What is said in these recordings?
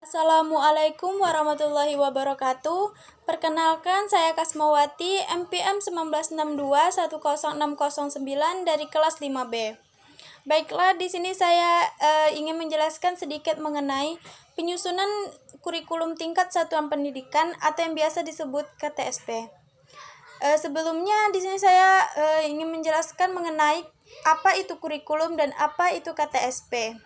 Assalamualaikum warahmatullahi wabarakatuh. Perkenalkan, saya Kasmawati, MPM 1962-10609 dari kelas 5B. Baiklah, di sini saya ingin menjelaskan sedikit mengenai penyusunan kurikulum tingkat satuan pendidikan atau yang biasa disebut KTSP. Sebelumnya di sini saya ingin menjelaskan mengenai apa itu kurikulum dan apa itu KTSP.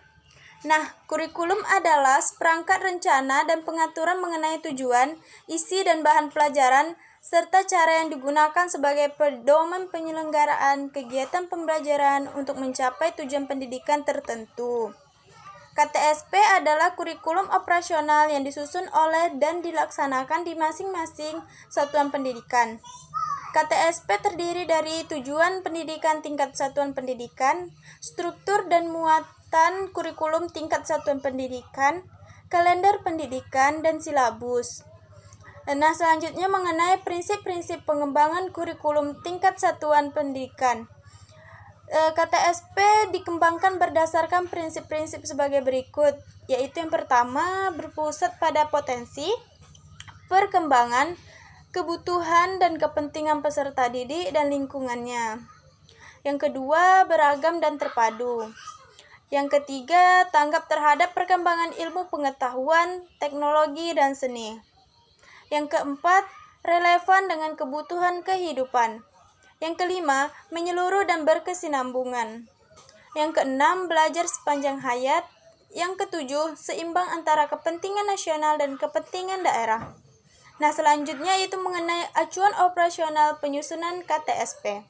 Nah, kurikulum adalah seperangkat rencana dan pengaturan mengenai tujuan, isi dan bahan pelajaran, serta cara yang digunakan sebagai pedoman penyelenggaraan kegiatan pembelajaran untuk mencapai tujuan pendidikan tertentu. KTSP adalah kurikulum operasional yang disusun oleh dan dilaksanakan di masing-masing satuan pendidikan. KTSP terdiri dari tujuan pendidikan tingkat satuan pendidikan, struktur dan muatan kurikulum tingkat satuan pendidikan, kalender pendidikan, dan silabus. Nah, selanjutnya mengenai prinsip-prinsip pengembangan kurikulum tingkat satuan pendidikan. KTSP dikembangkan berdasarkan prinsip-prinsip sebagai berikut, yaitu yang pertama berpusat pada potensi, perkembangan, kebutuhan dan kepentingan peserta didik dan lingkungannya. Yang kedua, beragam dan terpadu. Yang ketiga, tanggap terhadap perkembangan ilmu pengetahuan, teknologi, dan seni. Yang keempat, relevan dengan kebutuhan kehidupan. Yang kelima, menyeluruh dan berkesinambungan. Yang keenam, belajar sepanjang hayat. Yang ketujuh, seimbang antara kepentingan nasional dan kepentingan daerah. Nah, selanjutnya itu mengenai acuan operasional penyusunan KTSP.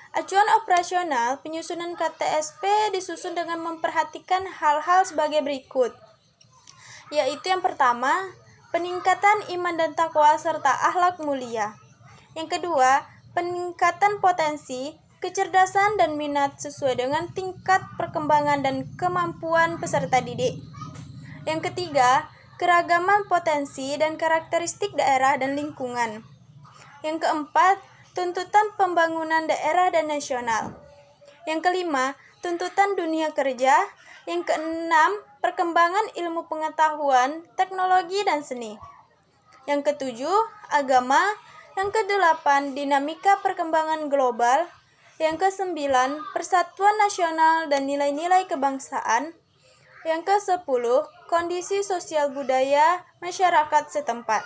Acuan operasional penyusunan KTSP disusun dengan memperhatikan hal-hal sebagai berikut, yaitu yang pertama, peningkatan iman dan takwa serta akhlak mulia. Yang kedua, peningkatan potensi, kecerdasan dan minat sesuai dengan tingkat perkembangan dan kemampuan peserta didik. Yang ketiga, keragaman potensi dan karakteristik daerah dan lingkungan. Yang keempat, tuntutan pembangunan daerah dan nasional. Yang kelima, tuntutan dunia kerja. Yang keenam, perkembangan ilmu pengetahuan, teknologi, dan seni. Yang ketujuh, agama. Yang kedelapan, dinamika perkembangan global. Yang kesembilan, persatuan nasional dan nilai-nilai kebangsaan. Yang ke-10, kondisi sosial budaya masyarakat setempat.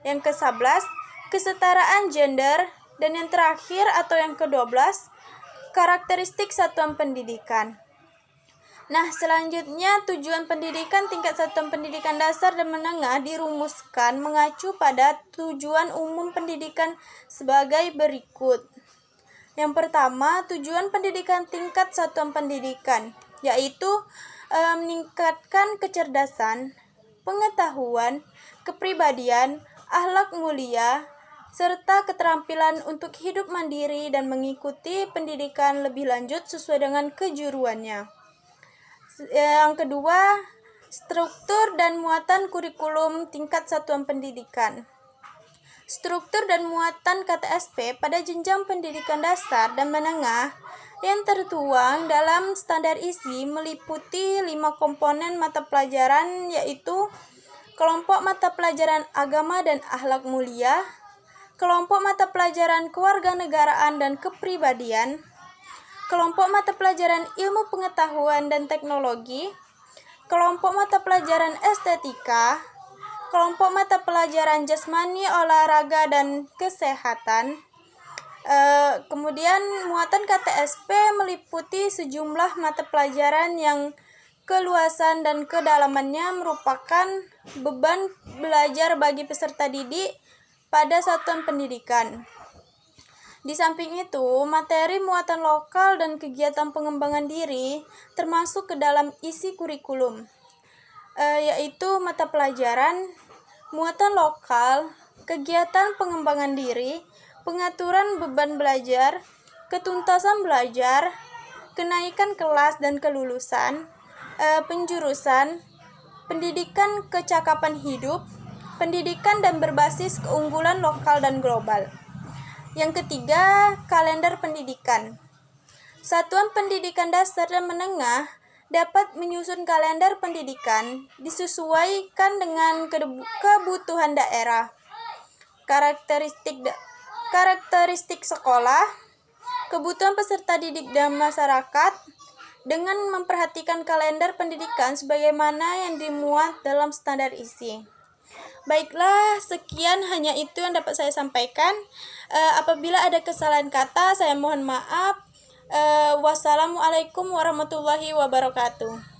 Yang ke-11, kesetaraan gender. Dan yang terakhir atau yang ke-12, karakteristik satuan pendidikan. Nah, selanjutnya tujuan pendidikan tingkat satuan pendidikan dasar dan menengah dirumuskan mengacu pada tujuan umum pendidikan sebagai berikut. Yang pertama, tujuan pendidikan tingkat satuan pendidikan, yaitu meningkatkan kecerdasan, pengetahuan, kepribadian, akhlak mulia, serta keterampilan untuk hidup mandiri dan mengikuti pendidikan lebih lanjut sesuai dengan kejuruannya. Yang kedua, struktur dan muatan kurikulum tingkat satuan pendidikan. Struktur dan muatan KTSP pada jenjang pendidikan dasar dan menengah yang tertuang dalam standar isi meliputi 5 komponen mata pelajaran, yaitu kelompok mata pelajaran agama dan akhlak mulia, kelompok mata pelajaran kewarganegaraan dan kepribadian, kelompok mata pelajaran ilmu pengetahuan dan teknologi, kelompok mata pelajaran estetika, kelompok mata pelajaran jasmani, olahraga, dan kesehatan. Kemudian muatan KTSP meliputi sejumlah mata pelajaran yang keluasan dan kedalamannya merupakan beban belajar bagi peserta didik pada satuan pendidikan. Di samping itu, materi muatan lokal dan kegiatan pengembangan diri termasuk ke dalam isi kurikulum, yaitu mata pelajaran, muatan lokal, kegiatan pengembangan diri, pengaturan beban belajar, ketuntasan belajar, kenaikan kelas dan kelulusan, penjurusan, pendidikan kecakapan hidup, pendidikan dan berbasis keunggulan lokal dan global. Yang ketiga, kalender pendidikan. Satuan pendidikan dasar dan menengah dapat menyusun kalender pendidikan disesuaikan dengan kebutuhan daerah, karakteristik sekolah, kebutuhan peserta didik dan masyarakat, dengan memperhatikan kalender pendidikan sebagaimana yang dimuat dalam standar isi. Baiklah, sekian hanya itu yang dapat saya sampaikan. Apabila ada kesalahan kata, saya mohon maaf. Wassalamualaikum warahmatullahi wabarakatuh.